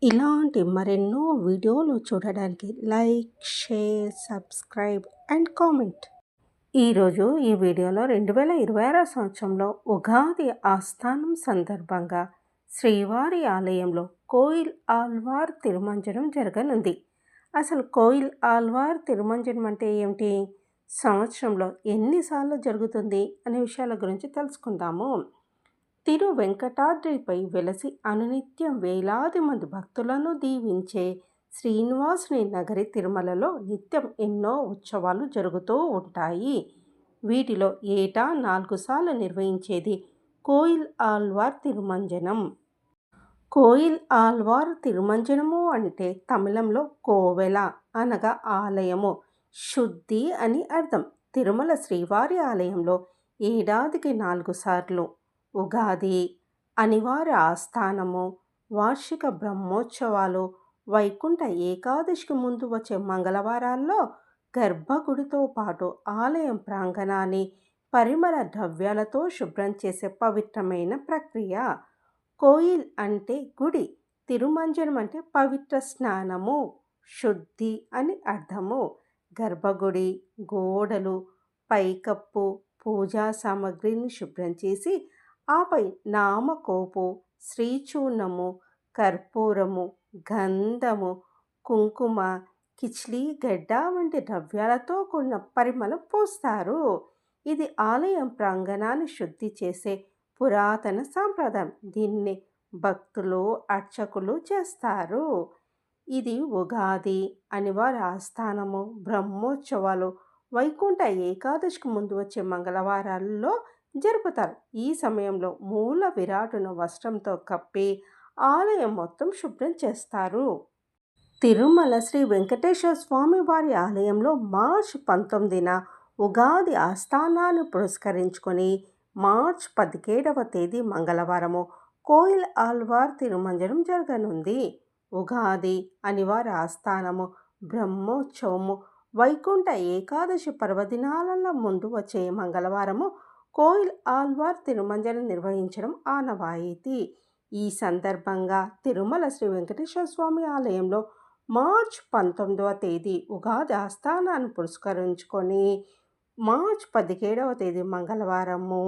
ఇలాంటి మరెన్నో వీడియోలు చూడడానికి like, share, subscribe and comment. ఈరోజు ఈ వీడియోలో 2026 సంవత్సరంలో ఉగాది ఆస్థానం సందర్భంగా శ్రీవారి ఆలయంలో కోయిల్ ఆళ్వార్ తిరుమంజనం జరగనుంది. అసలు కోయిల్ ఆళ్వార్ తిరుమంజనం అంటే ఏమిటి? సంవత్సరంలో ఎన్నిసార్లు జరుగుతుంది అనే విషయాల గురించి తెలుసుకుందాము. తిరు వెంకటాద్రిపై వెలసి అనునిత్యం వేలాది మంది భక్తులను దీవించే శ్రీనివాసుని నగరి తిరుమలలో నిత్యం ఎన్నో ఉత్సవాలు జరుగుతూ ఉంటాయి. వీటిలో ఏటా 4 సార్లు నిర్వహించేది కోయిల్ ఆళ్వార్ తిరుమంజనం. కోయిల్ ఆళ్వార్ తిరుమంజనము అంటే తమిళంలో కోవెల అనగా ఆలయము, శుద్ధి అని అర్థం. తిరుమల శ్రీవారి ఆలయంలో ఏడాదికి 4 సార్లు ఉగాది, అనివార్య ఆస్థానము, వార్షిక బ్రహ్మోత్సవాలు, వైకుంఠ ఏకాదశికి ముందు వచ్చే మంగళవారాల్లో గర్భగుడితో పాటు ఆలయం ప్రాంగణాన్ని పరిమళ ద్రవ్యాలతో శుభ్రం చేసే పవిత్రమైన ప్రక్రియ. కోయిల్ అంటే గుడి, తిరుమంజనం అంటే పవిత్ర స్నానము, శుద్ధి అని అర్థము. గర్భగుడి గోడలు, పైకప్పు, పూజా సామగ్రిని శుభ్రం చేసి ఆపై నామకోపు, శ్రీచూర్ణము, కర్పూరము, గంధము, కుంకుమ, కిచ్లీ గడ్డ వంటి ద్రవ్యాలతో కూడిన పరిమళం పూస్తారు. ఇది ఆలయం ప్రాంగణాన్ని శుద్ధి చేసే పురాతన సాంప్రదాయం. దీన్ని భక్తులు, అర్చకులు చేస్తారు. ఇది ఉగాది, అనివార్య ఆస్థానము, బ్రహ్మోత్సవాలు, వైకుంఠ ఏకాదశికి ముందు వచ్చే మంగళవారాల్లో జరుపుతారు. ఈ సమయంలో మూల విరాటును వస్త్రంతో కప్పి ఆలయం మొత్తం శుభ్రం చేస్తారు. తిరుమల శ్రీ వెంకటేశ్వర స్వామి వారి ఆలయంలో మార్చి 19న ఉగాది ఆస్థానాన్ని పురస్కరించుకొని మార్చి 17వ తేదీ మంగళవారము కోయిల్ ఆళ్వార్ తిరుమంజనం జరగనుంది. ఉగాది, అనివార్య ఆస్థానము, బ్రహ్మోత్సవము, వైకుంఠ ఏకాదశి పర్వదినాల ముందు వచ్చే మంగళవారము కోయిల్ ఆళ్వార్ తిరుమంజనం నిర్వహించడం ఆనవాయితీ. ఈ సందర్భంగా తిరుమల శ్రీ వెంకటేశ్వర స్వామి ఆలయంలో మార్చి 19వ తేదీ ఉగాది ఆస్థానాన్ని పురస్కరించుకొని మార్చి 17వ తేదీ మంగళవారము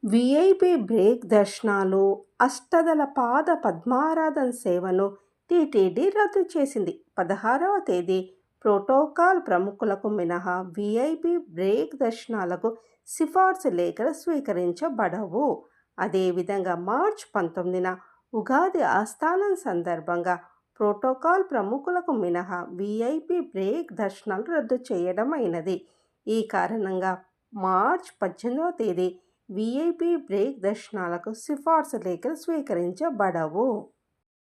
విఐపి బ్రేక్ దర్శనాలు, అష్టదళ పాద పద్మారాధన సేవను టీటీడీ రద్దు చేసింది. 16వ తేదీ ప్రోటోకాల్ ప్రముఖులకు మినహా విఐపి బ్రేక్ దర్శనాలకు సిఫార్సు లేఖలు స్వీకరించబడవు. అదేవిధంగా మార్చి 19న ఉగాది ఆస్థానం సందర్భంగా ప్రోటోకాల్ ప్రముఖులకు మినహా విఐపి బ్రేక్ దర్శనాలు రద్దు చేయడమైనది. ఈ కారణంగా మార్చి 18వ తేదీ విఐపి బ్రేక్ దర్శనాలకు సిఫార్సు లేఖలు స్వీకరించబడవు.